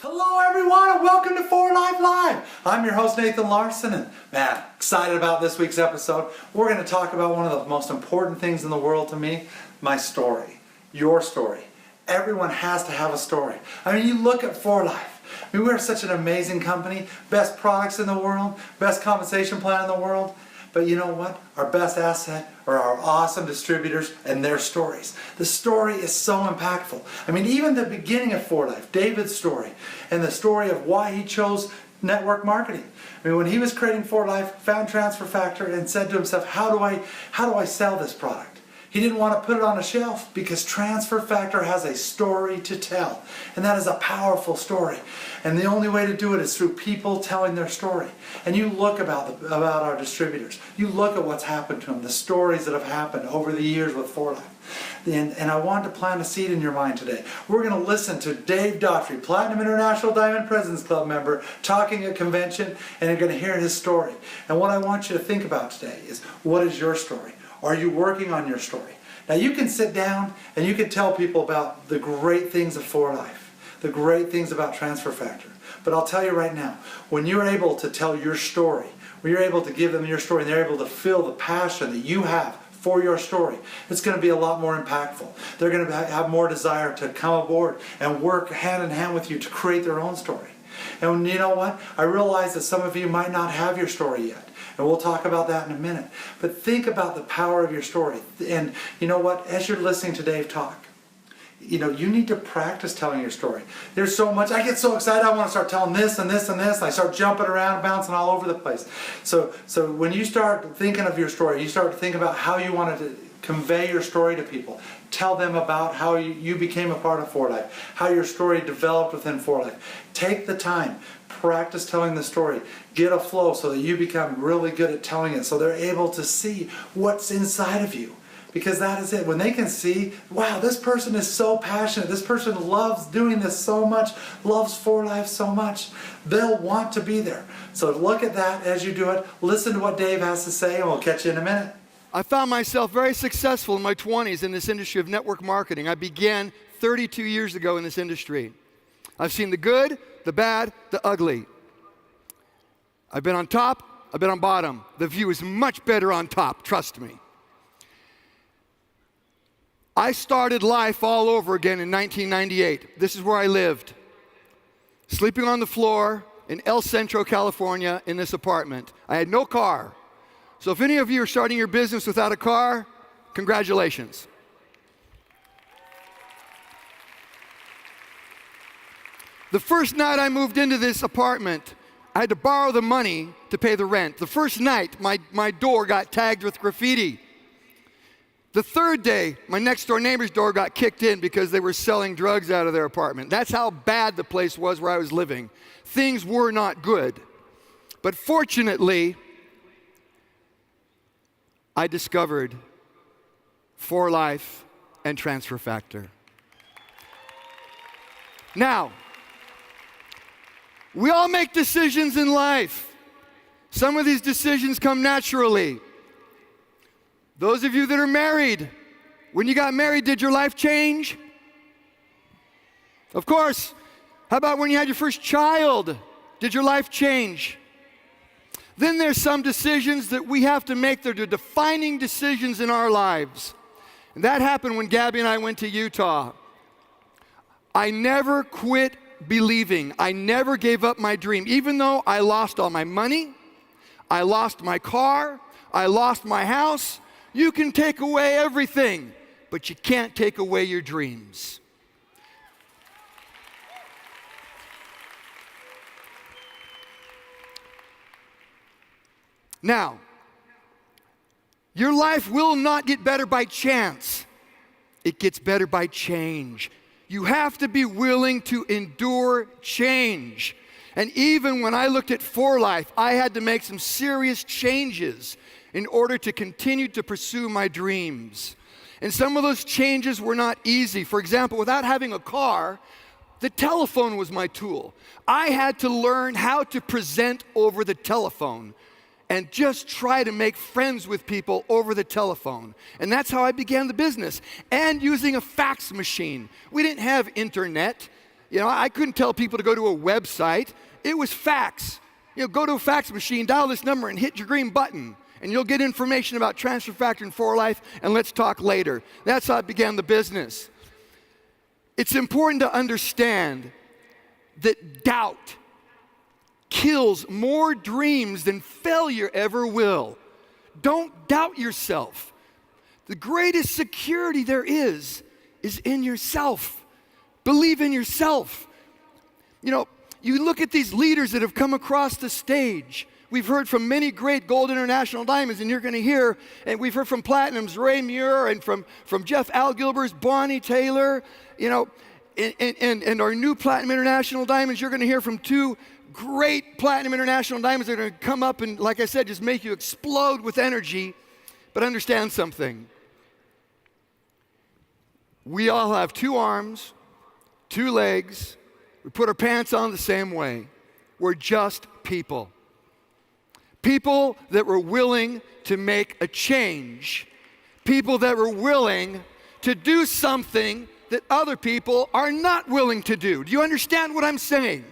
Hello everyone and welcome to 4Life Live. I'm your host Nathan Larson and man, excited about this week's episode. We're going to talk about one of the most important things in the world to me, my story, your story. Everyone has to have a story. I mean, you look at 4Life. I mean, we're such an amazing company, best products in the world, best compensation plan in the world. But you know what? Our best asset are our awesome distributors and their stories. The story is so impactful. I mean, even the beginning of 4Life, David's story, and the story of why he chose network marketing. I mean, when he was creating 4Life, found Transfer Factor and said to himself, how do I sell this product? He didn't want to put it on a shelf because Transfer Factor has a story to tell. And that is a powerful story. And the only way to do it is through people telling their story. And you look about our distributors. You look at what's happened to them, the stories that have happened over the years with 4Life. And I wanted to plant a seed in your mind today. We're going to listen to Dave Daughtrey, Platinum International Diamond President's Club member, talking at convention, and you're going to hear his story. And what I want you to think about today is, what is your story? Are you working on your story? Now you can sit down and you can tell people about the great things of 4Life, the great things about Transfer Factor. But I'll tell you right now, when you're able to tell your story, when you're able to give them your story and they're able to feel the passion that you have for your story, it's going to be a lot more impactful. They're going to have more desire to come aboard and work hand in hand with you to create their own story. And you know what? I realize that some of you might not have your story yet. And we'll talk about that in a minute. But think about the power of your story. And you know what? As you're listening to Dave talk, you know, you need to practice telling your story. There's so much. I get so excited. I want to start telling this and this and this. And I start jumping around, bouncing all over the place. So when you start thinking of your story, you start to think about how you want to convey your story to people. Tell them about how you became a part of 4Life, how your story developed within 4Life. Take the time. Practice telling the story. Get a flow so that you become really good at telling it, so they're able to see what's inside of you. Because that is it. When they can see, wow, this person is so passionate, this person loves doing this so much, loves 4Life so much, they'll want to be there. So look at that as you do it. Listen to what Dave has to say, and we'll catch you in a minute. I found myself very successful in my 20s in this industry of network marketing. I began 32 years ago in this industry. I've seen the good, the bad, the ugly. I've been on top, I've been on bottom. The view is much better on top, trust me. I started life all over again in 1998. This is where I lived. Sleeping on the floor in El Centro, California, in this apartment. I had no car. So if any of you are starting your business without a car, congratulations. The first night I moved into this apartment, I had to borrow the money to pay the rent. The first night, my door got tagged with graffiti. The third day, my next door neighbor's door got kicked in because they were selling drugs out of their apartment. That's how bad the place was where I was living. Things were not good. But fortunately, I discovered 4Life and Transfer Factor. Now, we all make decisions in life. Some of these decisions come naturally. Those of you that are married, when you got married, did your life change? Of course. How about when you had your first child? Did your life change? Then there's some decisions that we have to make that are defining decisions in our lives. And that happened when Gabby and I went to Utah. I never quit believing. I never gave up my dream. Even though I lost all my money, I lost my car, I lost my house. You can take away everything, but you can't take away your dreams. Now, your life will not get better by chance. It gets better by change. You have to be willing to endure change. And even when I looked at 4Life, I had to make some serious changes in order to continue to pursue my dreams. And some of those changes were not easy. For example, without having a car, the telephone was my tool. I had to learn how to present over the telephone and just try to make friends with people over the telephone. And that's how I began the business. And using a fax machine. We didn't have internet. You know, I couldn't tell people to go to a website. It was fax. You know, go to a fax machine, dial this number, and hit your green button, and you'll get information about Transfer Factor and For Life, and let's talk later. That's how I began the business. It's important to understand that doubt kills more dreams than failure ever will. Don't doubt yourself. The greatest security there is in yourself. Believe in yourself. You know, you look at these leaders that have come across the stage. We've heard from many great gold international diamonds, and you're going to hear, and we've heard from platinums, Ray Muir, and from Jeff Algilber's Bonnie Taylor, you know, and our new platinum international diamonds. You're going to hear from two great platinum international diamonds that are going to come up and, like I said, just make you explode with energy. But understand something. We all have two arms, two legs. We put our pants on the same way. We're just people. People that were willing to make a change. People that were willing to do something that other people are not willing to do. Do you understand what I'm saying?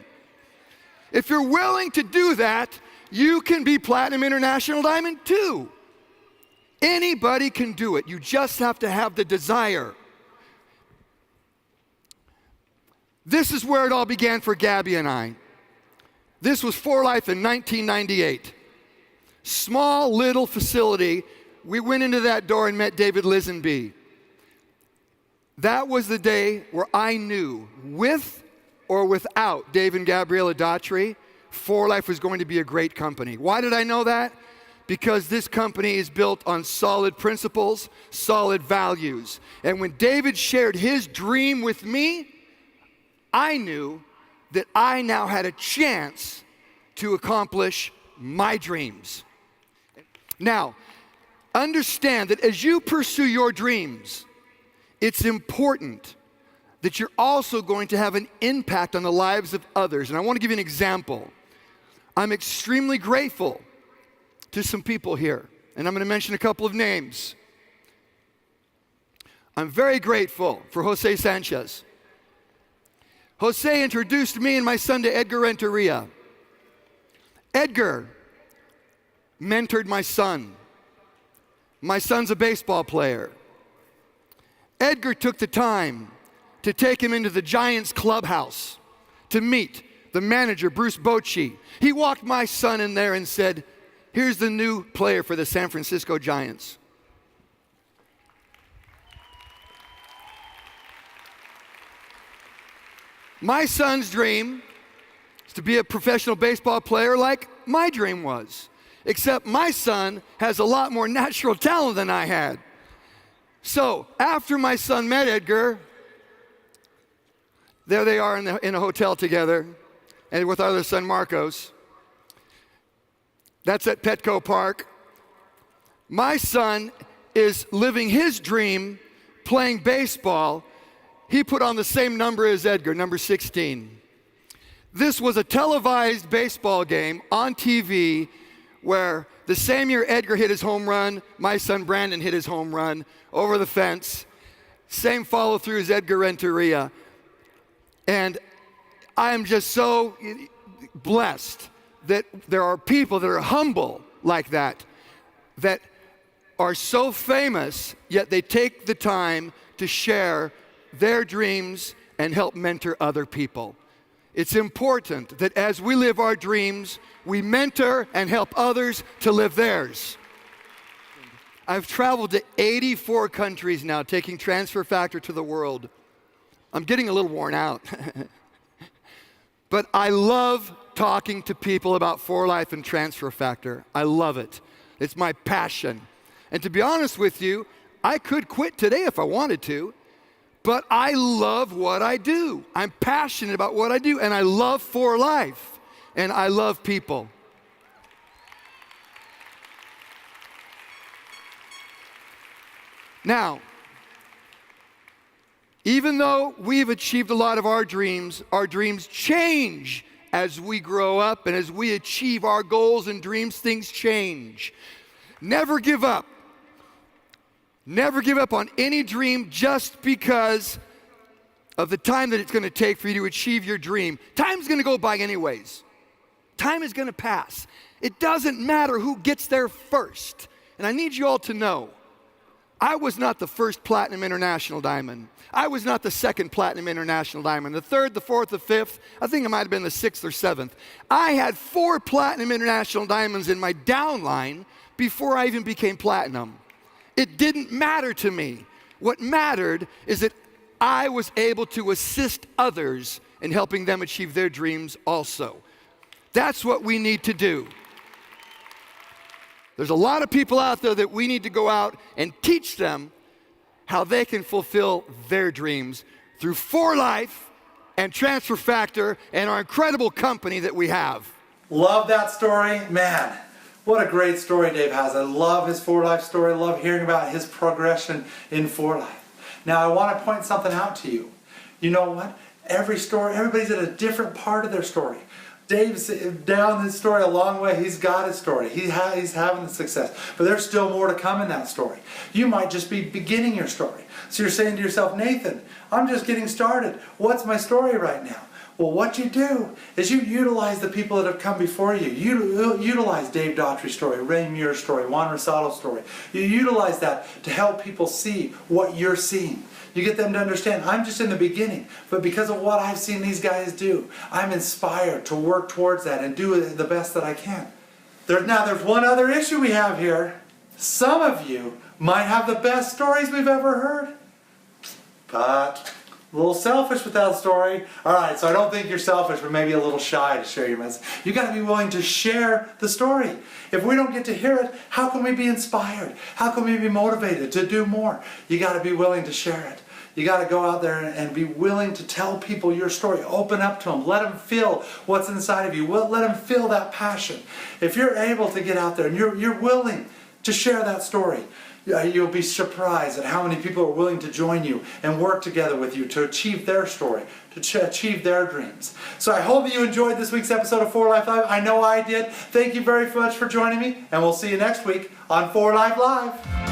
If you're willing to do that, you can be Platinum International Diamond too. Anybody can do it. You just have to have the desire. This is where it all began for Gabby and I. This was For Life in 1998. Small little facility. We went into that door and met David Lisenby. That was the day where I knew, with or without Dave and Gabriella Daughtrey, For Life was going to be a great company. Why did I know that? Because this company is built on solid principles, solid values. And when David shared his dream with me, I knew that I now had a chance to accomplish my dreams. Now, understand that as you pursue your dreams, it's important that you're also going to have an impact on the lives of others. And I want to give you an example. I'm extremely grateful to some people here, and I'm going to mention a couple of names. I'm very grateful for Jose Sanchez. Jose introduced me and my son to Edgar Renteria. Edgar mentored my son. My son's a baseball player. Edgar took the time to take him into the Giants clubhouse to meet the manager, Bruce Bochy. He walked my son in there and said, "Here's the new player for the San Francisco Giants." My son's dream is to be a professional baseball player like my dream was. Except my son has a lot more natural talent than I had. So after my son met Edgar, there they are in a hotel together, and with our other son Marcos. That's at Petco Park. My son is living his dream, playing baseball. He put on the same number as Edgar, number 16. This was a televised baseball game on TV where the same year Edgar hit his home run, my son Brandon hit his home run over the fence. Same follow through as Edgar Renteria. And I am just so blessed that there are people that are humble like that, that are so famous, yet they take the time to share their dreams and help mentor other people. It's important that as we live our dreams, we mentor and help others to live theirs. I've traveled to 84 countries now, taking Transfer Factor to the world. I'm getting a little worn out. But I love talking to people about For Life and Transfer Factor. I love it. It's my passion. And to be honest with you, I could quit today if I wanted to, but I love what I do. I'm passionate about what I do, and I love For Life, and I love people. Now, even though we've achieved a lot of our dreams change as we grow up, and as we achieve our goals and dreams, things change. Never give up. Never give up on any dream just because of the time that it's going to take for you to achieve your dream. Time's going to go by anyways. Time is going to pass. It doesn't matter who gets there first. And I need you all to know, I was not the first Platinum International Diamond. I was not the second Platinum International Diamond. The third, the fourth, the fifth, I think it might have been the sixth or seventh. I had 4 Platinum International Diamonds in my downline before I even became Platinum. It didn't matter to me. What mattered is that I was able to assist others in helping them achieve their dreams also. That's what we need to do. There's a lot of people out there that we need to go out and teach them how they can fulfill their dreams through 4Life and Transfer Factor and our incredible company that we have. Love that story. Man, what a great story Dave has. I love his 4Life story. I love hearing about his progression in 4Life. Now I want to point something out to you. You know what? Every story, everybody's at a different part of their story. Dave's down his story a long way. He's got his story. He's having the success. But there's still more to come in that story. You might just be beginning your story. So you're saying to yourself, Nathan, I'm just getting started. What's my story right now? Well, what you do is you utilize the people that have come before you. You utilize Dave Daughtrey's story, Ray Muir's story, Juan Rosato's story. You utilize that to help people see what you're seeing. You get them to understand, I'm just in the beginning, but because of what I've seen these guys do, I'm inspired to work towards that and do the best that I can. There's one other issue we have here. Some of you might have the best stories we've ever heard, but a little selfish with that story. All right, so I don't think you're selfish, but maybe a little shy to share your message. You got to be willing to share the story. If we don't get to hear it, how can we be inspired? How can we be motivated to do more? You got to be willing to share it. You got to go out there and be willing to tell people your story. Open up to them. Let them feel what's inside of you. Let them feel that passion. If you're able to get out there and you're willing to share that story, you'll be surprised at how many people are willing to join you and work together with you to achieve their story, to achieve their dreams. So I hope that you enjoyed this week's episode of 4Life Live. I know I did. Thank you very much for joining me, and we'll see you next week on 4Life Live.